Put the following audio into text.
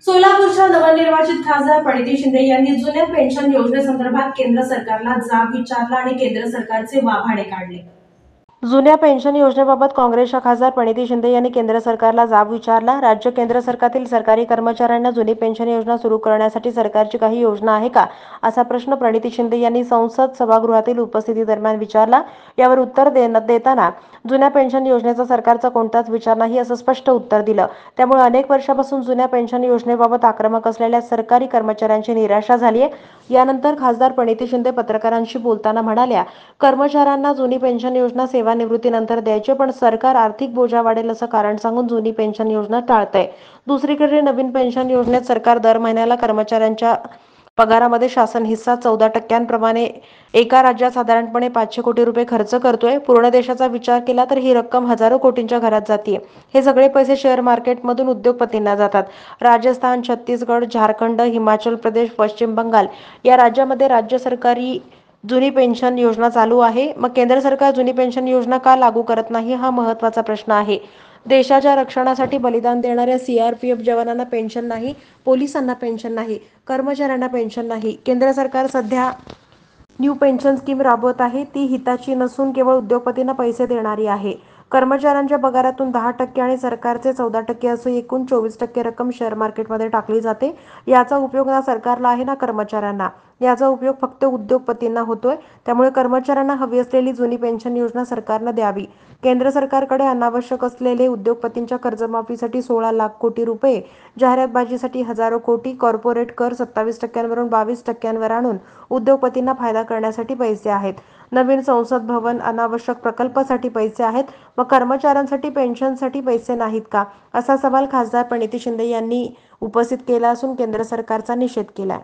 सोलापूरच्या नवनिर्वाचित खासदार प्रणिती शिंदे यांनी जुन्या पेन्शन योजनेसंदर्भात केंद्र सरकारला जाब विचारला आणि केंद्र सरकारचे वाभाडे काढले। जुन्या पेन्शन योजनेबाबत काँग्रेसच्या खासदार प्रणिती शिंदे यांनी केंद्र सरकारला जाब विचारला। राज्य केंद्र सरकारतील सरकारी कर्मचाऱ्यांना जुनी पेन्शन योजना सुरू करण्यासाठी सरकारची काही योजना आहे का, असा प्रश्न प्रणिती शिंदे यांनी संसद सभागृहातील उपस्थितीदरम्यान विचारला। यावर उत्तर देताना जुन्या पेन्शन योजनेचा सरकारचा कोणताच विचार नाही असं स्पष्ट उत्तर दिलं। त्यामुळे अनेक वर्षापासून जुन्या पेन्शन योजनेबाबत आक्रमक असलेल्या सरकारी कर्मचाऱ्यांची निराशा झाली आहे। यानंतर खासदार प्रणिती शिंदे पत्रकारांशी बोलताना म्हणाल्या, कर्मचाऱ्यांना जुनी पेन्शन योजना सेवानिवृत्तीनंतर द्यायचे, पण सरकार आर्थिक बोजा वाढेल असं कारण सांगून जुनी पेन्शन योजना टाळतंय। दुसरीकडे नवीन पेन्शन योजनेत सरकार दर महिन्याला कर्मचाऱ्यांच्या पगारामध्ये शासन हिस्सा 14% एका राज्यात साधारणपणे 500 कोटी रुपये खर्च करतोय। पूर्ण देशाचा विचार केला तर ही रक्कम हजारो कोटींच्या घरात जाते। हे सगळे पैसे शेअर मार्केटमधून उद्योगपतींना जातात। राजस्थान, छत्तीसगड, झारखंड, हिमाचल प्रदेश, पश्चिम बंगाल या राज्यामध्ये राज्य सरकारी जुनी पेन्शन योजना चालू आहे। मग केंद्र सरकार जुनी पेन्शन योजना का लागू करत नाही, हा महत्त्वाचा प्रश्न आहे। देशाच्या रक्षणासाठी बलिदान देणाऱ्या सीआरपीएफ जवानांना पेन्शन नाही, पोलिसांना पेन्शन नाही, कर्मचाऱ्यांना पेन्शन नाही। केंद्र सरकार सध्या न्यू पेन्शन स्कीम राबवत आहे, ती हिताची नसून केवळ उद्योगपतींना पैसे देणारी आहे। कर्मचाऱ्यांच्या पगारातून 10% आणि सरकारचे 14% असे एकूण 24% रक्कम शेअर मार्केटमध्ये टाकली जाते। याचा उपयोग ना सरकारला आहे ना कर्मचाऱ्यांना, याचा उपयोग फक्त उद्योगपतींना होतोय। त्यामुळे कर्मचाऱ्यांना हवी असलेली जुनी पेन्शन योजना सरकारनं द्यावी। केंद्र सरकारकडे अनावश्यक असलेले उद्योगपतींच्या कर्जमाफीसाठी 16 लाख कोटी रुपये, जाहिरातबाजीसाठी हजारो कोटी, कॉर्पोरेट कर 27% 22% आणून उद्योगपतींना फायदा करण्यासाठी पैसे आहेत। नवीन संसद भवन, अनावश्यक प्रकल्पासाठी पैसे आहेत, मग कर्मचाऱ्यांसाठी पेन्शनसाठी पैसे नाहीत का, असा सवाल खासदार प्रणिती शिंदे यांनी उपस्थित केला असून केंद्र सरकारचा निषेध केलाय।